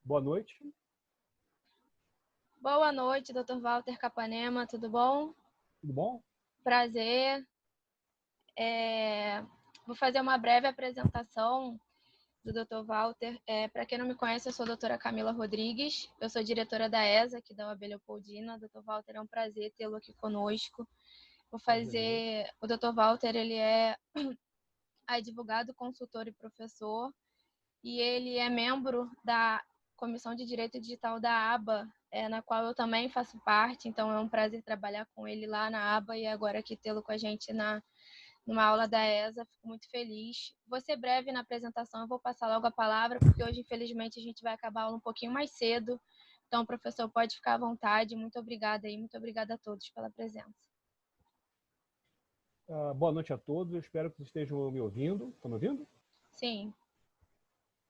Boa noite. Boa noite, Dr. Walter Capanema, tudo bom? Tudo bom? Prazer. Vou fazer uma breve apresentação do Dr. Walter. Para quem não me conhece, eu sou a doutora Camila Rodrigues, eu sou diretora da ESA, aqui da UAB Leopoldina. Dr. Walter, é um prazer tê-lo aqui conosco. O Dr. Walter, ele é advogado, consultor e professor, e ele é membro da Comissão de Direito Digital da ABA, na qual eu também faço parte, então é um prazer trabalhar com ele lá na ABA e agora aqui tê-lo com a gente numa aula da ESA, fico muito feliz. Vou ser breve na apresentação, eu vou passar logo a palavra, porque hoje, infelizmente, a gente vai acabar a aula um pouquinho mais cedo, então o professor pode ficar à vontade. Muito obrigada e muito obrigada a todos pela presença. Boa noite a todos, eu espero que vocês estejam me ouvindo. Estão me ouvindo? Sim.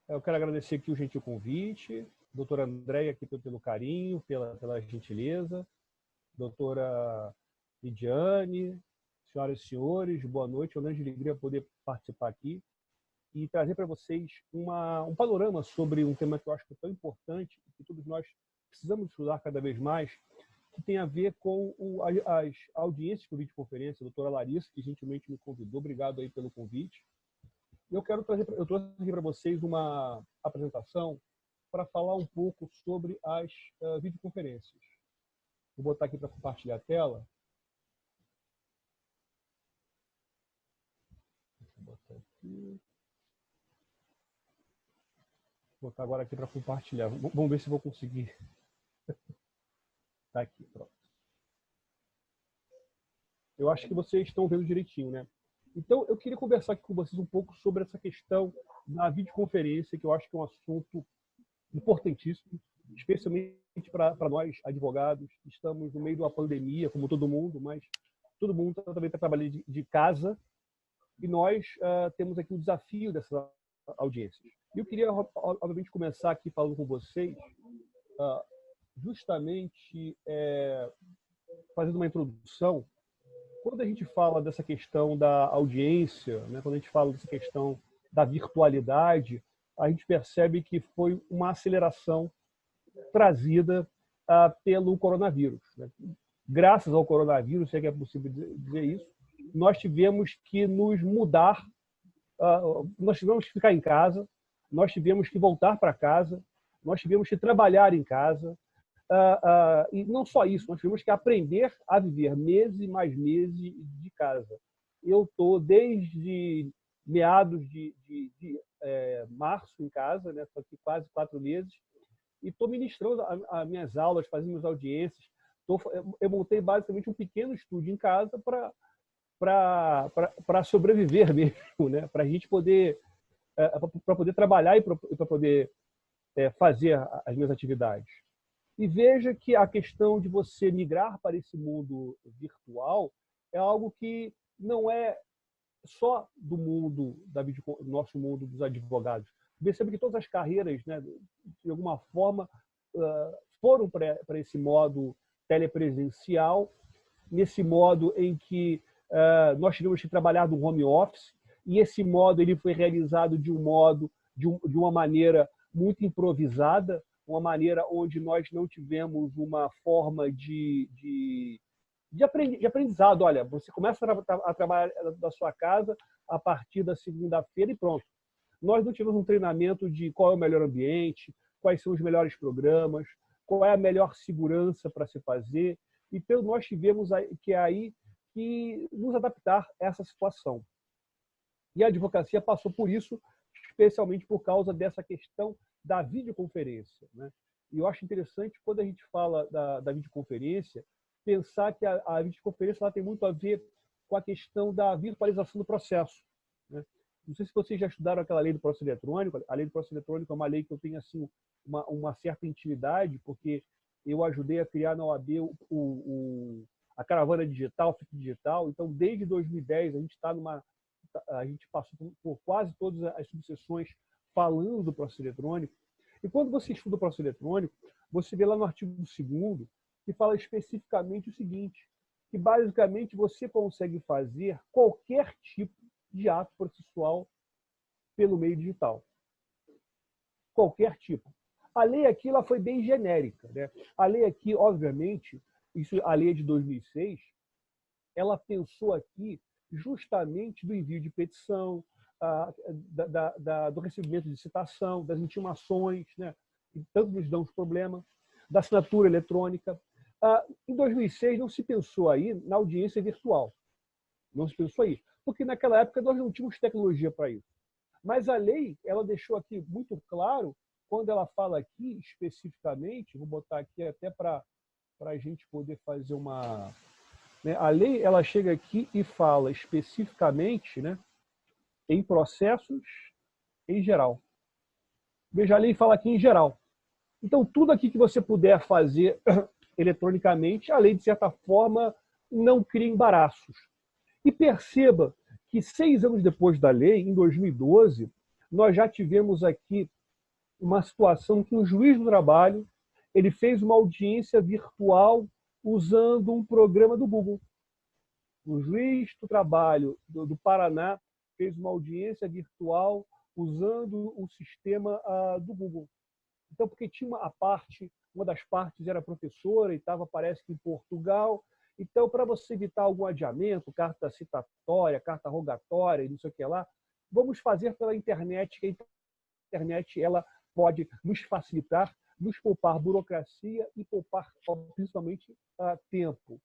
Eu quero agradecer aqui o gentil convite, doutora Andréia aqui pelo carinho, pela gentileza, doutora Lidiane, senhoras e senhores, boa noite, é uma grande alegria poder participar aqui e trazer para vocês um panorama sobre um tema que eu acho que é tão importante, que todos nós precisamos estudar cada vez mais, que tem a ver com as audiências por videoconferência. A doutora Larissa, que gentilmente me convidou, obrigado aí pelo convite. Eu trouxe aqui para vocês uma apresentação para falar um pouco sobre as videoconferências. Vou botar aqui para compartilhar a tela. Vou botar agora aqui para compartilhar. Vamos ver se vou conseguir. Está aqui, pronto. Eu acho que vocês estão vendo direitinho, né? Então, eu queria conversar aqui com vocês um pouco sobre essa questão da videoconferência, que eu acho que é um assunto importantíssimo, especialmente para nós, advogados. Estamos no meio de uma pandemia, como todo mundo, mas todo mundo também está trabalhando de casa, e nós temos aqui o desafio dessas audiências. E eu queria, obviamente, começar aqui falando com vocês, justamente fazendo uma introdução. Quando a gente fala dessa questão da audiência, né, quando a gente fala dessa questão da virtualidade, a gente percebe que foi uma aceleração trazida pelo coronavírus, né? Graças ao coronavírus, se é que é possível dizer isso, nós tivemos que nos mudar, nós tivemos que ficar em casa, nós tivemos que voltar para casa, nós tivemos que trabalhar em casa, e não só isso, nós tivemos que aprender a viver meses e mais meses de casa. Eu estou desde meados de março em casa, né? Estou aqui quase 4 meses, e estou ministrando as minhas aulas, fazendo minhas audiências. Eu montei basicamente um pequeno estúdio em casa para sobreviver mesmo, né? Para a gente poder, para poder trabalhar e para poder fazer as minhas atividades. E veja que a questão de você migrar para esse mundo virtual é algo que não é só do mundo do nosso mundo dos advogados. Percebe que todas as carreiras, né, de alguma forma, foram para esse modo telepresencial, nesse modo em que nós tivemos que trabalhar no home office, e esse modo ele foi realizado de uma maneira muito improvisada, uma maneira onde nós não tivemos uma forma de aprendizado. Olha, você começa a trabalhar da sua casa a partir da segunda-feira e pronto. Nós não tivemos um treinamento de qual é o melhor ambiente, quais são os melhores programas, qual é a melhor segurança para se fazer. Então, nós tivemos que nos adaptar a essa situação. E a advocacia passou por isso, especialmente por causa dessa questão da videoconferência, né? E eu acho interessante, quando a gente fala da videoconferência, pensar que a videoconferência ela tem muito a ver com a questão da virtualização do processo, né? Não sei se vocês já estudaram aquela lei do processo eletrônico. A lei do processo eletrônico é uma lei que eu tenho assim, uma certa intimidade, porque eu ajudei a criar na OAB a caravana digital, FIC Digital. Então, desde 2010, a gente passou por quase todas as subseções falando do processo eletrônico. E quando você estuda o processo eletrônico, você vê lá no artigo 2º que fala especificamente o seguinte, que basicamente você consegue fazer qualquer tipo de ato processual pelo meio digital. Qualquer tipo. A lei aqui ela foi bem genérica, né? A lei aqui, obviamente, a lei é de 2006, ela pensou aqui justamente do envio de petição, do recebimento de citação, das intimações, né? Que tanto nos dão os problemas, da assinatura eletrônica. Em 2006 não se pensou aí na audiência virtual. Não se pensou aí. Porque naquela época nós não tínhamos tecnologia para isso. Mas a lei, ela deixou aqui muito claro, quando ela fala aqui especificamente, vou botar aqui até para a gente poder fazer uma... Né, a lei, ela chega aqui e fala especificamente, né, em processos em geral. Veja, a lei fala aqui em geral. Então, tudo aqui que você puder fazer eletronicamente, a lei, de certa forma, não cria embaraços. E perceba que 6 anos depois da lei, em 2012, nós já tivemos aqui uma situação que um juiz do trabalho ele fez uma audiência virtual usando um programa do Google. O juiz do trabalho do Paraná fez uma audiência virtual usando o sistema do Google. Então, porque tinha uma das partes era professora e estava, parece que, em Portugal. Então, para você evitar algum adiamento, carta citatória, carta rogatória, e não sei o que lá, vamos fazer pela internet, que a internet ela pode nos facilitar, nos poupar burocracia e poupar, principalmente, tempo.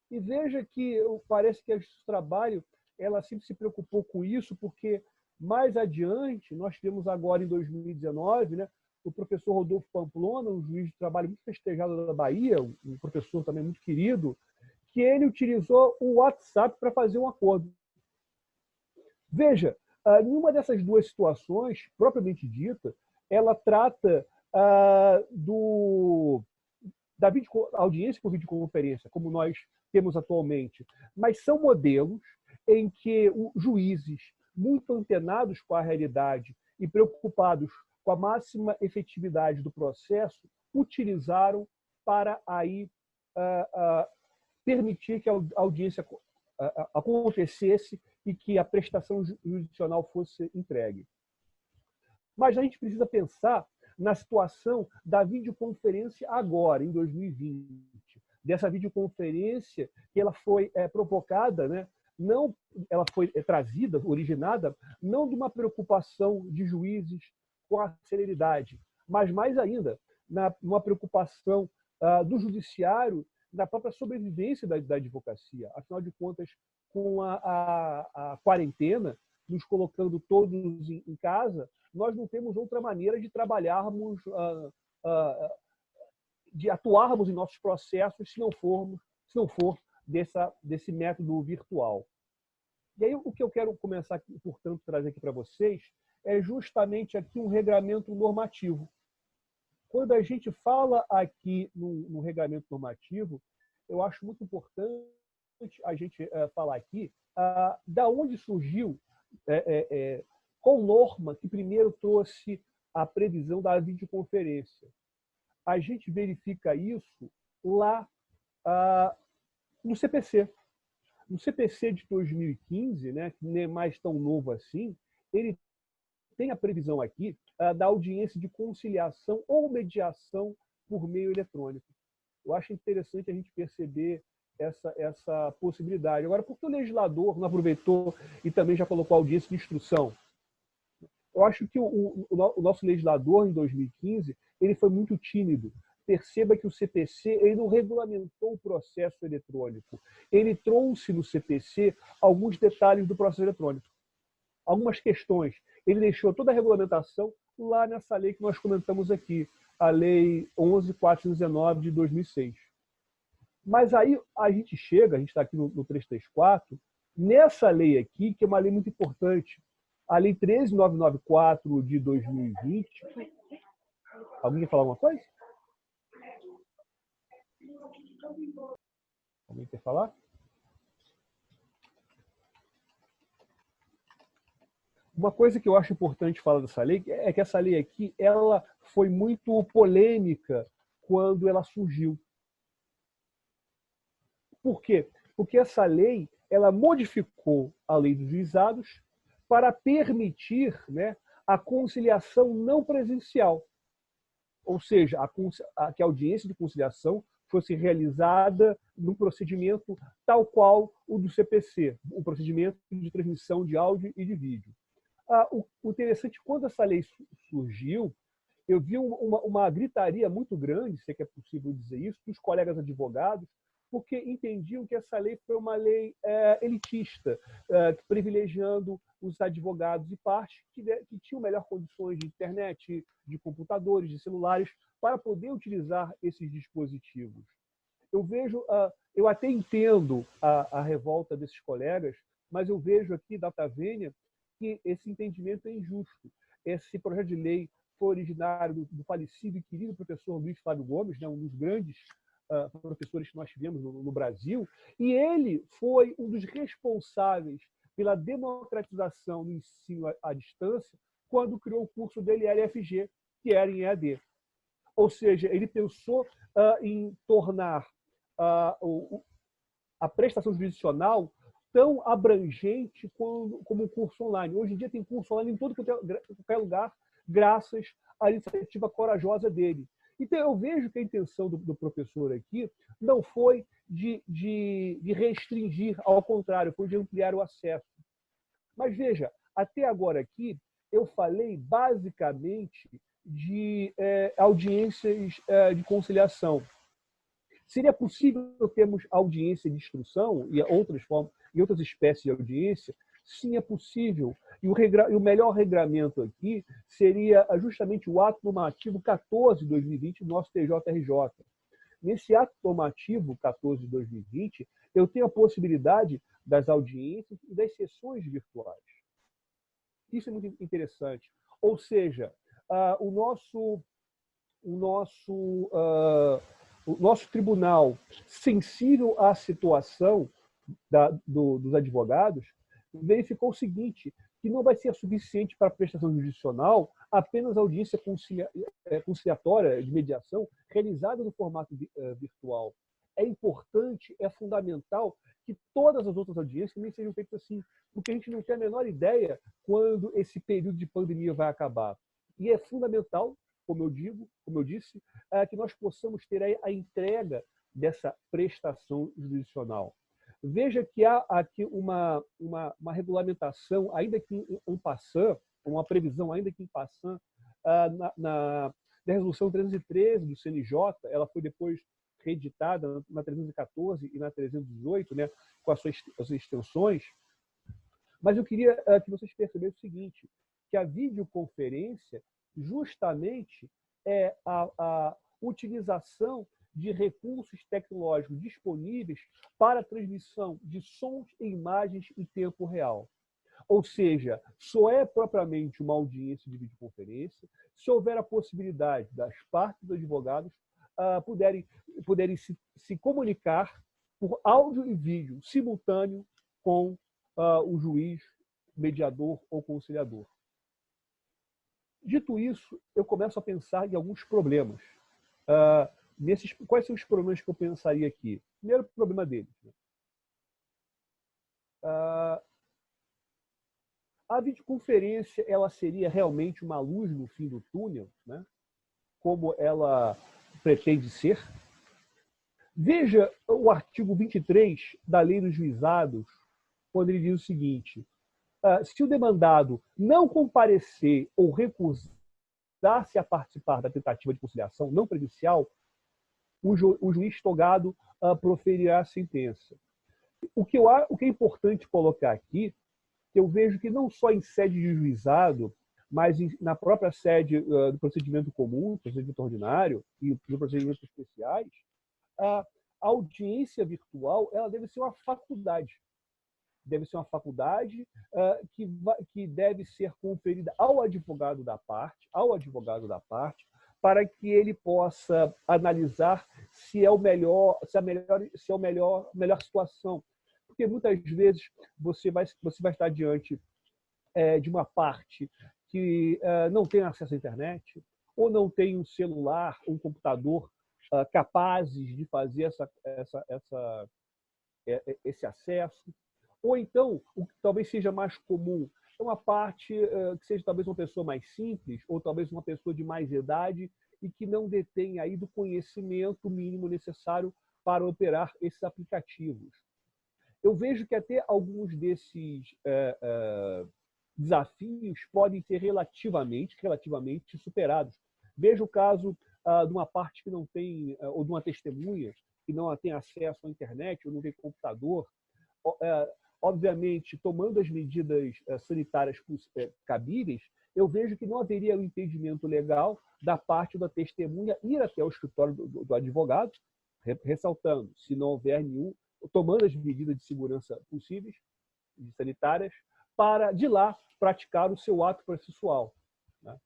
E veja que parece que a Justiça do Trabalho ela sempre se preocupou com isso, porque mais adiante, nós tivemos agora em 2019, né, o professor Rodolfo Pamplona, um juiz de trabalho muito festejado da Bahia, um professor também muito querido, que ele utilizou o WhatsApp para fazer um acordo. Veja, nenhuma dessas duas situações, propriamente dita, ela trata da audiência por videoconferência, como nós temos atualmente, mas são modelos em que juízes, muito antenados com a realidade e preocupados com a máxima efetividade do processo, utilizaram para aí permitir que a audiência acontecesse e que a prestação jurisdicional fosse entregue. Mas a gente precisa pensar na situação da videoconferência agora, em 2020. Dessa videoconferência que ela foi provocada, né? Não, ela foi trazida, originada, não de uma preocupação de juízes com a celeridade, mas mais ainda, numa preocupação do judiciário na própria sobrevivência da advocacia. Afinal de contas, com a quarentena, nos colocando todos em casa, nós não temos outra maneira de trabalharmos, de atuarmos em nossos processos se não for desse método virtual. E aí o que eu quero começar, portanto, trazer aqui para vocês é justamente aqui um regramento normativo. Quando a gente fala aqui no regramento normativo, eu acho muito importante a gente falar aqui da onde surgiu, qual norma que primeiro trouxe a previsão da videoconferência. A gente verifica isso lá no CPC. No CPC de 2015, né, que não é mais tão novo assim, ele tem a previsão aqui da audiência de conciliação ou mediação por meio eletrônico. Eu acho interessante a gente perceber essa possibilidade. Agora, por que o legislador não aproveitou e também já colocou audiência de instrução? Eu acho que o nosso legislador, em 2015, ele foi muito tímido. Perceba que o CPC ele não regulamentou o processo eletrônico. Ele trouxe no CPC alguns detalhes do processo eletrônico, algumas questões. Ele deixou toda a regulamentação lá nessa lei que nós comentamos aqui, a Lei 11.419 de 2006. Mas aí a gente está aqui no 334, nessa lei aqui, que é uma lei muito importante, a Lei 13.994 de 2020. Alguém quer falar alguma coisa? Alguém quer falar? Uma coisa que eu acho importante falar dessa lei é que essa lei aqui ela foi muito polêmica quando ela surgiu. Por quê? Porque essa lei ela modificou a lei dos juizados para permitir, né, a conciliação não presencial. ou seja, que a audiência de conciliação fosse realizada num procedimento tal qual o do CPC, o procedimento de transmissão de áudio e de vídeo. O interessante, quando essa lei surgiu, eu vi uma gritaria muito grande, se é que é possível dizer isso, dos colegas advogados, porque entendiam que essa lei foi uma lei elitista, privilegiando os advogados e partes que tinham melhor condições de internet, de computadores, de celulares, para poder utilizar esses dispositivos. Eu até entendo a revolta desses colegas, mas eu vejo aqui, data vênia, que esse entendimento é injusto. Esse projeto de lei foi originário do falecido e querido professor Luiz Flávio Gomes, né, um dos grandes professores que nós tivemos no Brasil, e ele foi um dos responsáveis pela democratização do ensino à distância quando criou o curso dele LFG, que era em EAD. Ou seja, ele pensou em tornar a prestação jurisdicional tão abrangente como um curso online. Hoje em dia tem curso online em todo qualquer lugar, graças à iniciativa corajosa dele. Então, eu vejo que a intenção do professor aqui não foi de restringir, ao contrário, foi de ampliar o acesso. Mas veja, até agora aqui, eu falei basicamente de audiências de conciliação. Seria possível termos audiência de instrução e outras espécies de audiência? Sim, é possível. E o melhor regramento aqui seria justamente o ato normativo 14 de 2020 do nosso TJRJ. Nesse ato normativo 14 de 2020, eu tenho a possibilidade das audiências e das sessões virtuais. Isso é muito interessante. Ou seja, o nosso tribunal, sensível à situação dos advogados, verificou o seguinte, que não vai ser suficiente para a prestação jurisdicional apenas a audiência conciliatória de mediação realizada no formato virtual. É importante, é fundamental que todas as outras audiências também sejam feitas assim, porque a gente não tem a menor ideia quando esse período de pandemia vai acabar. E é fundamental, como eu disse, que nós possamos ter a entrega dessa prestação jurisdicional. Veja que há aqui uma regulamentação, ainda que em passant, uma previsão, ainda que em passant, na resolução 313 do CNJ, ela foi depois reeditada na 314 e na 318, né, com as suas extensões. Mas eu queria que vocês percebessem o seguinte, que a videoconferência justamente é a utilização de recursos tecnológicos disponíveis para a transmissão de sons e imagens em tempo real. Ou seja, só é propriamente uma audiência de videoconferência se houver a possibilidade das partes dos advogados poderem se comunicar por áudio e vídeo simultâneo com o juiz, mediador ou conciliador. Dito isso, eu começo a pensar em alguns problemas. Quais são os problemas que eu pensaria aqui? Primeiro problema deles. A videoconferência ela seria realmente uma luz no fim do túnel, né? Como ela pretende ser? Veja o artigo 23 da Lei dos Juizados, quando ele diz o seguinte: se o demandado não comparecer ou recusar-se a participar da tentativa de conciliação não prejudicial, o juiz togado proferirá a sentença. O que é importante colocar aqui, que eu vejo que não só em sede de juizado, mas na própria sede do procedimento comum, procedimento ordinário e dos procedimentos especiais, a audiência virtual ela deve ser uma faculdade. Deve ser uma faculdade que deve ser conferida ao advogado da parte, para que ele possa analisar se é a melhor situação. Porque muitas vezes você vai estar diante de uma parte que não tem acesso à internet, ou não tem um celular, um computador capazes de fazer esse acesso. Ou então, o que talvez seja mais comum, é uma parte que seja talvez uma pessoa mais simples, ou talvez uma pessoa de mais idade, e que não detém aí do conhecimento mínimo necessário para operar esses aplicativos. Eu vejo que até alguns desses desafios podem ser relativamente superados. Veja o caso de uma parte que não tem, ou de uma testemunha que não tem acesso à internet ou não tem computador, obviamente, tomando as medidas sanitárias cabíveis, eu vejo que não haveria um impedimento legal da parte da testemunha ir até o escritório do advogado, ressaltando, se não houver nenhum, tomando as medidas de segurança possíveis, sanitárias, para, de lá, praticar o seu ato processual. Né?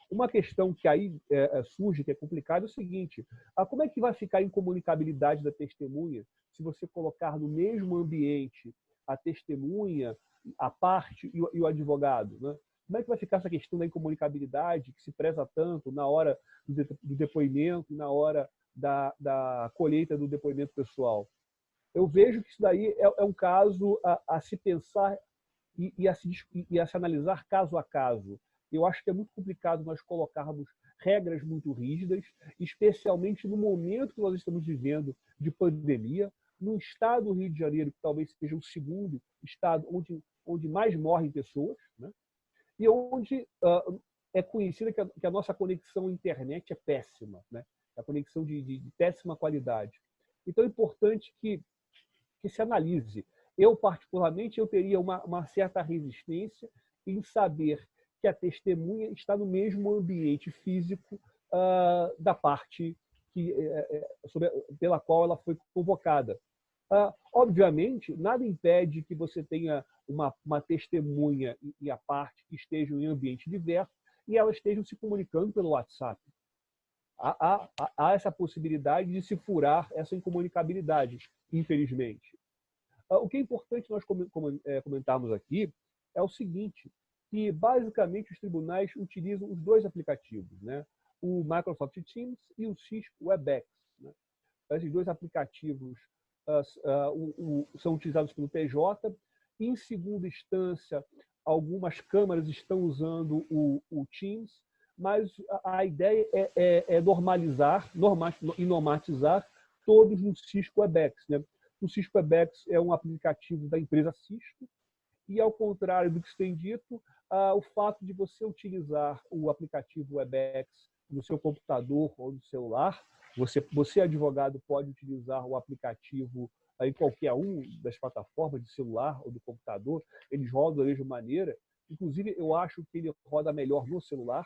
Uma questão que aí surge, que é complicada, é o seguinte: como é que vai ficar a incomunicabilidade da testemunha se você colocar no mesmo ambiente a testemunha, a parte e o advogado? Né? Como é que vai ficar essa questão da incomunicabilidade que se preza tanto na hora do depoimento, na hora da colheita do depoimento pessoal? Eu vejo que isso daí é um caso a se pensar e a se analisar caso a caso. Eu acho que é muito complicado nós colocarmos regras muito rígidas, especialmente no momento que nós estamos vivendo de pandemia, no estado do Rio de Janeiro, que talvez seja o segundo estado onde mais morrem pessoas, né? E onde é conhecida que a nossa conexão à internet é péssima, né? A conexão de péssima qualidade. Então é importante que se analise. Eu, particularmente, eu teria uma certa resistência em saber que a testemunha está no mesmo ambiente físico da parte pela qual ela foi convocada. Obviamente, nada impede que você tenha uma testemunha e a parte que estejam em ambiente diverso e elas estejam se comunicando pelo WhatsApp. Há essa possibilidade de se furar essa incomunicabilidade, infelizmente. O que é importante nós comentarmos aqui é o seguinte, que basicamente os tribunais utilizam os dois aplicativos, né? O Microsoft Teams e o Cisco Webex. Né? Esses dois aplicativos são utilizados pelo TJ. Em segunda instância, algumas câmaras estão usando o Teams, mas a ideia é normatizar todos no Cisco Webex. Né? O Cisco Webex é um aplicativo da empresa Cisco, e, ao contrário do que se tem dito, o fato de você utilizar o aplicativo Webex no seu computador ou no celular, você advogado, pode utilizar o aplicativo em qualquer um das plataformas de celular ou do computador, eles rodam da mesma maneira. Inclusive, eu acho que ele roda melhor no celular.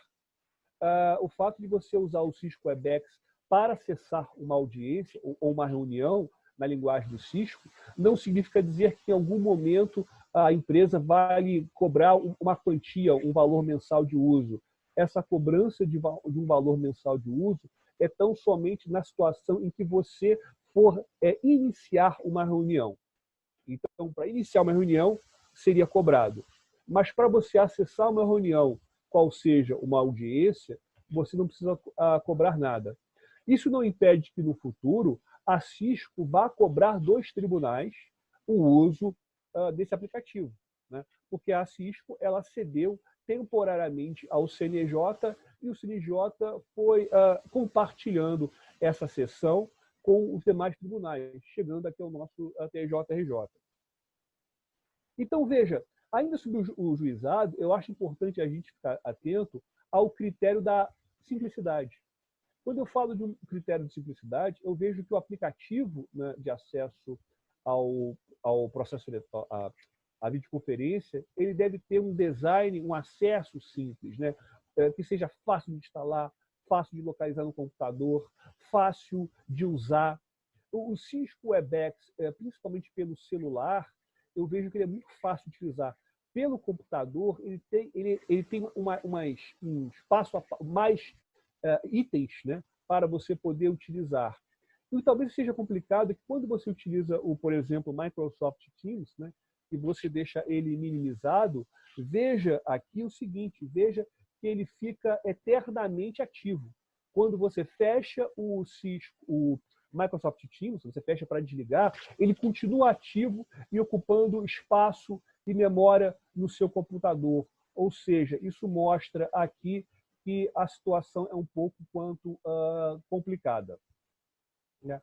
O fato de você usar o Cisco Webex para acessar uma audiência ou uma reunião na linguagem do Cisco, não significa dizer que em algum momento a empresa vai lhe cobrar uma quantia, um valor mensal de uso. Essa cobrança de um valor mensal de uso é tão somente na situação em que você for iniciar uma reunião. Então, para iniciar uma reunião, seria cobrado. Mas para você acessar uma reunião, qual seja uma audiência, você não precisa cobrar nada. Isso não impede que, no futuro, a Cisco vá cobrar dos tribunais o uso desse aplicativo, né? Porque a Cisco ela cedeu temporariamente ao CNJ e o CNJ foi compartilhando essa sessão com os demais tribunais, chegando aqui ao nosso TJRJ. Então, veja, ainda sobre o juizado, eu acho importante a gente ficar atento ao critério da simplicidade. Quando eu falo de um critério de simplicidade, eu vejo que o aplicativo, né, de acesso ao processo à videoconferência, ele deve ter um design, um acesso simples, né, que seja fácil de instalar, fácil de localizar no computador, fácil de usar. O Cisco Webex, principalmente pelo celular, eu vejo que ele é muito fácil de utilizar. Pelo computador, ele tem um espaço mais itens, né, para você poder utilizar. E talvez seja complicado que quando você utiliza, por exemplo, o Microsoft Teams, né, e você deixa ele minimizado, veja aqui o seguinte, veja que ele fica eternamente ativo. Quando você fecha o Microsoft Teams, você fecha para desligar, ele continua ativo e ocupando espaço e memória no seu computador. Ou seja, isso mostra aqui que a situação é um pouco quanto complicada, né?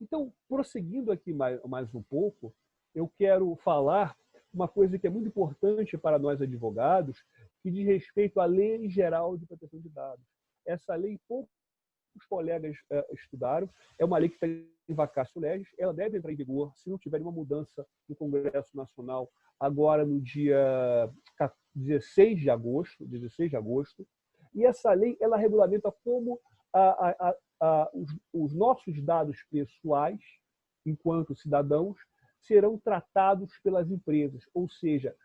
Então, prosseguindo aqui mais um pouco, eu quero falar uma coisa que é muito importante para nós advogados, que diz respeito à Lei Geral de Proteção de Dados. Essa lei, poucos colegas estudaram, é uma lei que está em vacatio legis, ela deve entrar em vigor se não tiver nenhuma mudança no Congresso Nacional, agora no dia 16 de agosto, e essa lei ela regulamenta como os nossos dados pessoais, enquanto cidadãos, serão tratados pelas empresas, ou seja,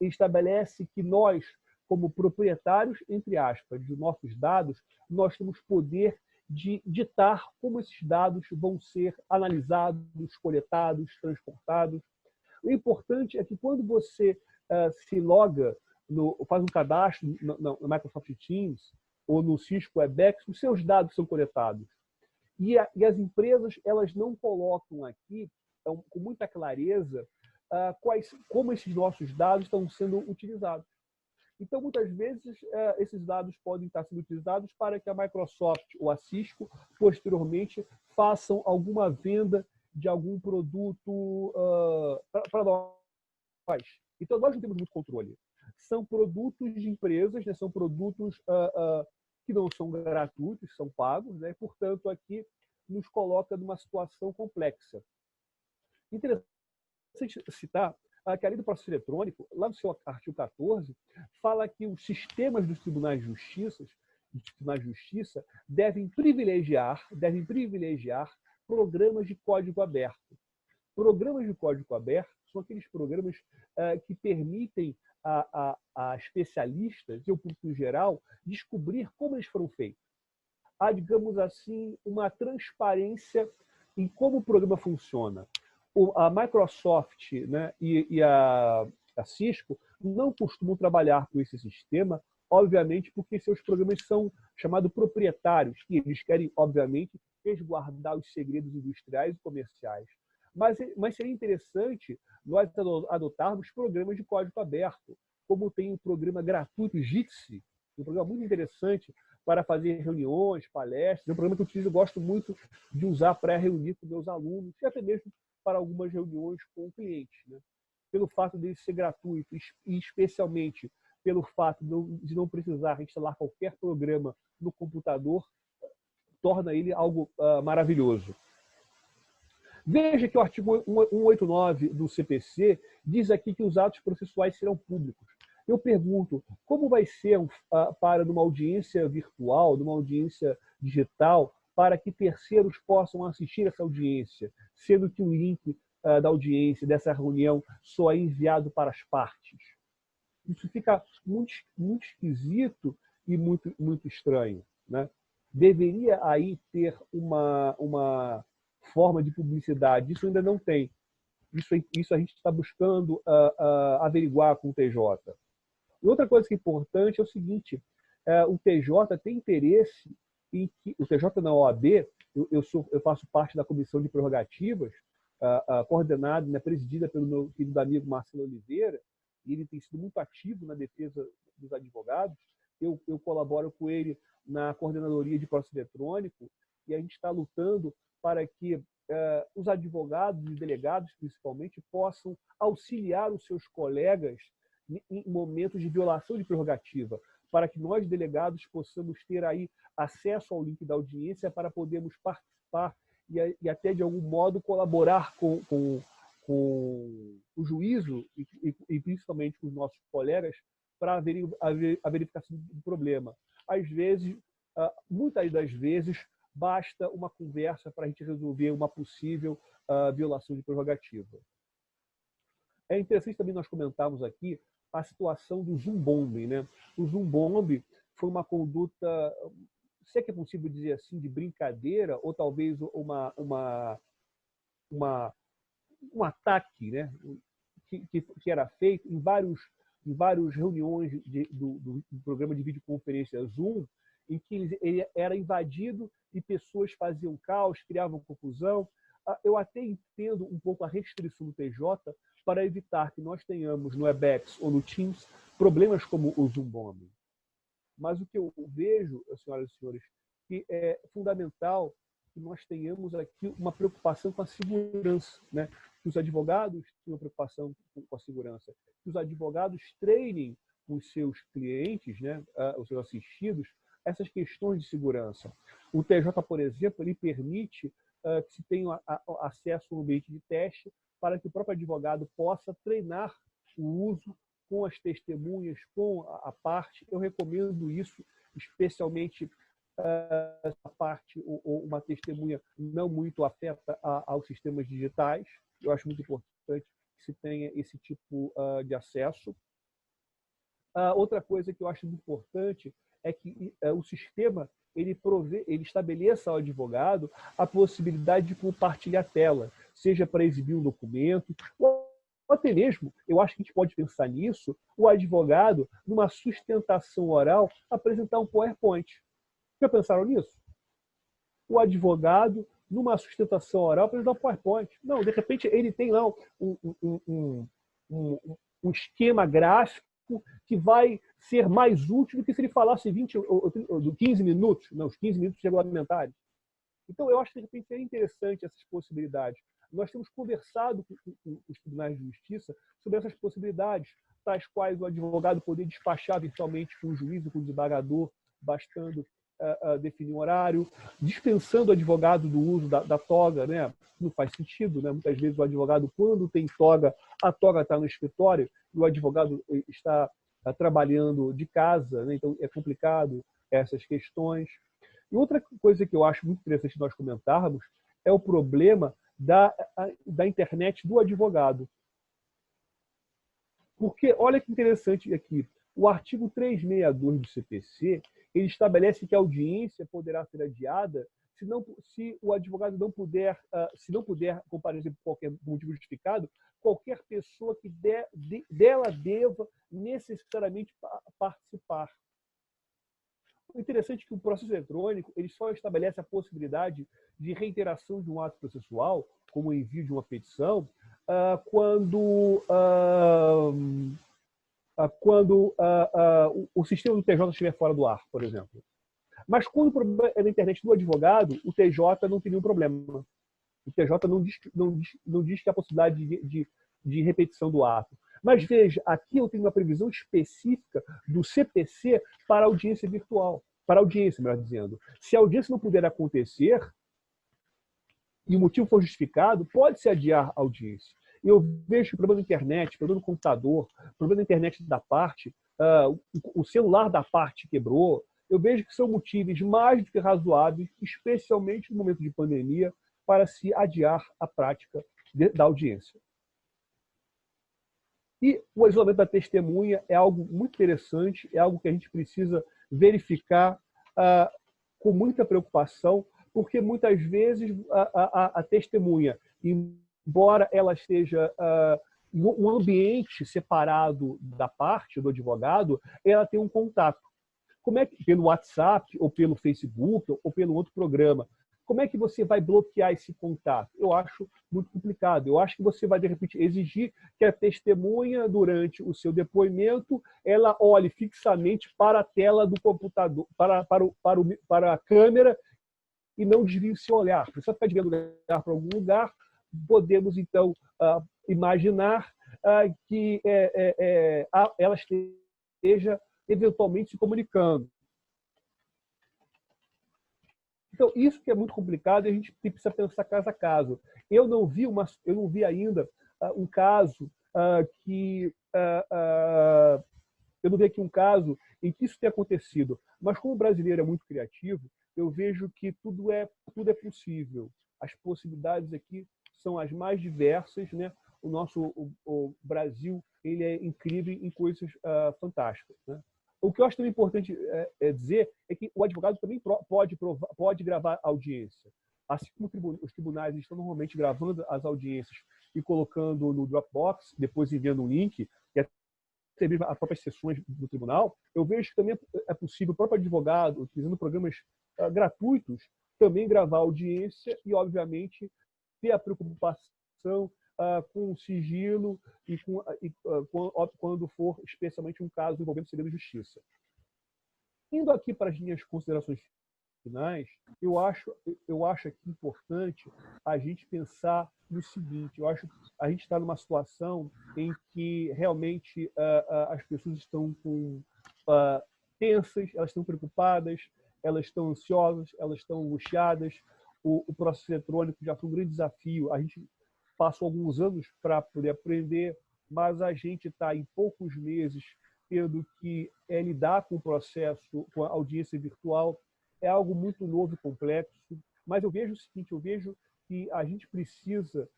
estabelece que nós, como proprietários, entre aspas, dos nossos dados, nós temos poder de ditar como esses dados vão ser analisados, coletados, transportados. O importante é que quando você se loga, faz um cadastro no Microsoft Teams ou no Cisco Webex, os seus dados são coletados. E as empresas elas não colocam aqui, com muita clareza, como esses nossos dados estão sendo utilizados. Então, muitas vezes, esses dados podem estar sendo utilizados para que a Microsoft ou a Cisco, posteriormente, façam alguma venda de algum produto para nós. Então, nós não temos muito controle. São produtos de empresas, né? São produtos que não são gratuitos, são pagos, né? E, portanto, aqui nos coloca numa situação complexa. Interessante citar que a lei do processo eletrônico, lá no seu artigo 14, fala que os sistemas dos tribunais de justiça devem privilegiar programas de código aberto. Programas de código aberto são aqueles programas que permitem a especialistas e ao público em geral descobrir como eles foram feitos. Há, digamos assim, uma transparência em como o programa funciona. A Microsoft, né, e a Cisco não costumam trabalhar com esse sistema, obviamente, porque seus programas são chamados proprietários e eles querem, obviamente, resguardar os segredos industriais e comerciais. Mas seria interessante nós adotarmos programas de código aberto, como tem o programa gratuito Jitsi, um programa muito interessante para fazer reuniões, palestras. É um programa que eu gosto muito de usar para reunir com meus alunos, e até mesmo para algumas reuniões com clientes, né? Pelo fato de ser gratuito e especialmente pelo fato de não precisar instalar qualquer programa no computador, torna ele algo maravilhoso. Veja que o artigo 189 do CPC diz aqui que os atos processuais serão públicos. Eu pergunto, como vai ser para numa audiência virtual, numa audiência digital, para que terceiros possam assistir essa audiência, sendo que o link da audiência, dessa reunião, só é enviado para as partes? Isso fica muito, muito esquisito e muito, muito estranho, né? Deveria aí ter uma forma de publicidade. Isso ainda não tem. Isso a gente está buscando averiguar com o TJ. E outra coisa que é importante é o seguinte, o TJ tem interesse em que... O TJ na OAB, eu faço parte da Comissão de Prerrogativas, coordenada, né, presidida pelo meu querido amigo Marcelo Oliveira, e ele tem sido muito ativo na defesa dos advogados. Eu colaboro com ele na coordenadoria de processo eletrônico, e a gente está lutando para que os advogados e delegados, principalmente, possam auxiliar os seus colegas em momentos de violação de prerrogativa, para que nós, delegados, possamos ter aí acesso ao link da audiência para podermos participar e até, de algum modo, colaborar com o juízo e principalmente com os nossos colegas para a verificação do problema. Às vezes, muitas das vezes, basta uma conversa para a gente resolver uma possível violação de prerrogativa. É interessante também nós comentarmos aqui a situação do Zoom bombing, né? O Zoom bombing foi uma conduta, se é que é possível dizer assim, de brincadeira, ou talvez um ataque, né? que era feito em várias reuniões do programa de videoconferência Zoom, em que ele era invadido e pessoas faziam caos, criavam confusão. Eu até entendo um pouco a restrição do TJ para evitar que nós tenhamos no Webex ou no Teams problemas como o Zoom bombing. Mas o que eu vejo, senhoras e senhores, que é fundamental que nós tenhamos aqui uma preocupação com a segurança, né? Que os advogados tenham preocupação com a segurança, que os advogados treinem os seus clientes, né, os seus assistidos, essas questões de segurança. O TJ, por exemplo, ele permite que se tenha acesso ao ambiente de teste para que o próprio advogado possa treinar o uso com as testemunhas, com a parte. Eu recomendo isso, especialmente essa parte, ou uma testemunha não muito afeta aos sistemas digitais. Eu acho muito importante que se tenha esse tipo de acesso. Outra coisa que eu acho muito importante é que o sistema ele estabeleça ao advogado a possibilidade de compartilhar tela, seja para exibir um documento, ou até mesmo, eu acho que a gente pode pensar nisso, o advogado, numa sustentação oral, apresentar um PowerPoint. Já pensaram nisso? O advogado, numa sustentação oral, apresentar um PowerPoint. Não, de repente, ele tem lá um esquema gráfico que vai ser mais útil do que se ele falasse 20 ou 15 minutos, não, os 15 minutos regulamentares. Então, eu acho que de repente seria interessante essas possibilidades. Nós temos conversado com os tribunais de justiça sobre essas possibilidades, tais quais o advogado poder despachar virtualmente com o juiz ou com o desembargador, bastando definir um horário, dispensando o advogado do uso da toga, né? Não faz sentido, né? Muitas vezes o advogado, quando tem toga, a toga está no escritório e o advogado está trabalhando de casa, né? Então é complicado essas questões. E outra coisa que eu acho muito interessante nós comentarmos é o problema da internet do advogado. Porque, olha que interessante aqui, o artigo 362 do CPC, ele estabelece que a audiência poderá ser adiada se o advogado não puder, se não puder comparecer por qualquer motivo justificado, qualquer pessoa que dela deva necessariamente participar. O interessante é que o processo eletrônico ele só estabelece a possibilidade de reiteração de um ato processual, como o envio de uma petição, quando o sistema do TJ estiver fora do ar, por exemplo. Mas quando o problema é na internet do advogado, o TJ não tem nenhum problema. O TJ não diz que há possibilidade de repetição do ato. Mas veja, aqui eu tenho uma previsão específica do CPC para audiência virtual, para audiência, melhor dizendo. Se a audiência não puder acontecer e o motivo for justificado, pode-se adiar a audiência. Eu vejo que o problema da internet, o problema do computador, o problema da internet da parte, o celular da parte quebrou, eu vejo que são motivos mais do que razoáveis, especialmente no momento de pandemia, para se adiar a prática da audiência. E o isolamento da testemunha é algo muito interessante, é algo que a gente precisa verificar com muita preocupação, porque muitas vezes a testemunha, embora ela esteja em um ambiente separado da parte do advogado, ela tem um contato. Como é que, pelo WhatsApp, ou pelo Facebook, ou pelo outro programa, como é que você vai bloquear esse contato? Eu acho muito complicado. Eu acho que você vai, de repente, exigir que a testemunha, durante o seu depoimento, ela olhe fixamente para a tela do computador, para a câmera, e não desvie o seu olhar. Precisa ficar desviando o olhar para algum lugar. Podemos, então, imaginar que ela esteja eventualmente se comunicando. Então, isso que é muito complicado e a gente precisa pensar caso a caso. Eu não vi ainda um caso eu não vi aqui um caso em que isso tenha acontecido, mas como o brasileiro é muito criativo, eu vejo que tudo é possível. As possibilidades aqui são as mais diversas, né? O Brasil ele é incrível em coisas fantásticas, né? O que eu acho também importante dizer é que o advogado também pode gravar audiência. Assim como os tribunais estão normalmente gravando as audiências e colocando no Dropbox, depois enviando um link, e até mesmo as próprias sessões do tribunal, eu vejo que também é possível o próprio advogado, utilizando programas gratuitos, também gravar audiência e, obviamente, ter a preocupação com o sigilo quando for especialmente um caso envolvendo segredo de justiça. Indo aqui para as minhas considerações finais, eu acho aqui importante a gente pensar no seguinte: eu acho que a gente está numa situação em que realmente as pessoas estão tensas, elas estão preocupadas, elas estão ansiosas, elas estão angustiadas. O processo eletrônico já foi um grande desafio. A gente passou alguns anos para poder aprender, mas a gente está em poucos meses tendo que lidar com o processo, com a audiência virtual. É algo muito novo e complexo, mas eu vejo o seguinte: eu vejo que a gente precisa,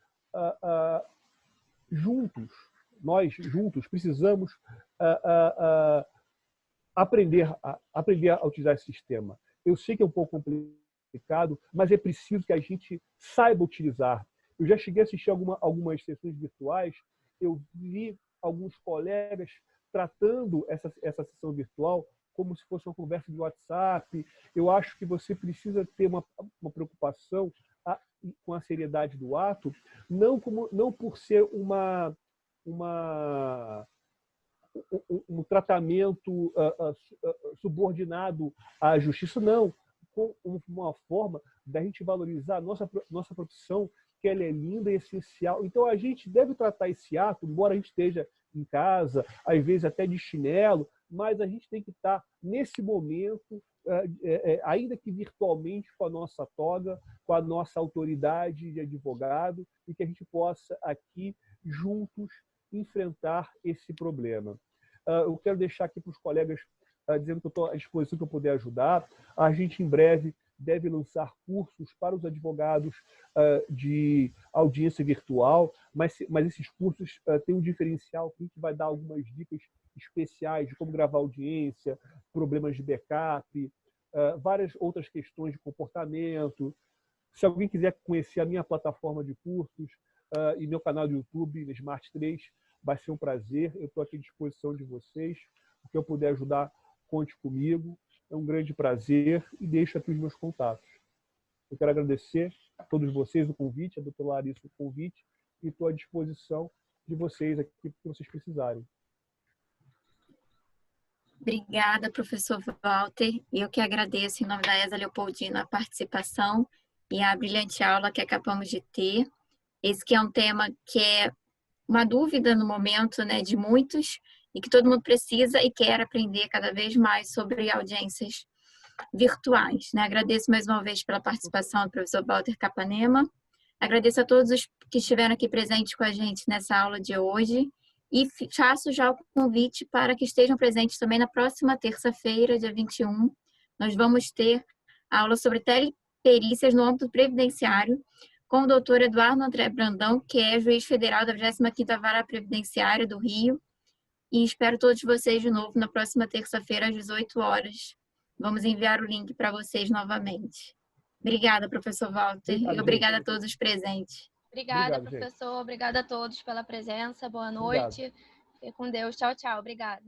juntos, nós juntos, precisamos aprender a utilizar esse sistema. Eu sei que é um pouco complicado, mas é preciso que a gente saiba utilizar. Eu já cheguei a assistir algumas sessões virtuais, eu vi alguns colegas tratando essa sessão virtual como se fosse uma conversa de WhatsApp. Eu acho que você precisa ter uma preocupação com a seriedade do ato, não por ser um tratamento subordinado à justiça, não, com uma forma da gente valorizar a nossa profissão, que ela é linda e essencial. Então, a gente deve tratar esse ato, embora a gente esteja em casa, às vezes até de chinelo, mas a gente tem que estar, nesse momento, ainda que virtualmente, com a nossa toga, com a nossa autoridade de advogado, e que a gente possa aqui, juntos, enfrentar esse problema. Eu quero deixar aqui para os colegas, dizendo que eu estou à disposição, que eu puder ajudar. A gente, em breve, deve lançar cursos para os advogados de audiência virtual, mas esses cursos têm um diferencial, que a gente vai dar algumas dicas especiais de como gravar audiência, problemas de backup, várias outras questões de comportamento. Se alguém quiser conhecer a minha plataforma de cursos e meu canal do YouTube, Smart 3, vai ser um prazer. Eu estou aqui à disposição de vocês. O que eu puder ajudar, conte comigo. É um grande prazer e deixo aqui os meus contatos. Eu quero agradecer a todos vocês o convite, a doutora Larissa o convite, e estou à disposição de vocês aqui, que vocês precisarem. Obrigada, professor Walter. Eu que agradeço, em nome da ESA Leopoldina, a participação e a brilhante aula que acabamos de ter. Esse que é um tema que é uma dúvida no momento, né, de muitos, e que todo mundo precisa e quer aprender cada vez mais sobre audiências virtuais, né? Agradeço mais uma vez pela participação do professor Walter Capanema. Agradeço a todos os que estiveram aqui presentes com a gente nessa aula de hoje e faço já o convite para que estejam presentes também na próxima terça-feira, dia 21. Nós vamos ter aula sobre teleperícias no âmbito previdenciário com o doutor Eduardo André Brandão, que é juiz federal da 25ª Vara Previdenciária do Rio. E espero todos vocês de novo na próxima terça-feira, às 18 horas. Vamos enviar o link para vocês novamente. Obrigada, professor Walter, e obrigada a todos os presentes. Obrigada, professor. Obrigada a todos pela presença. Boa noite. Fique com Deus. Tchau, tchau. Obrigada.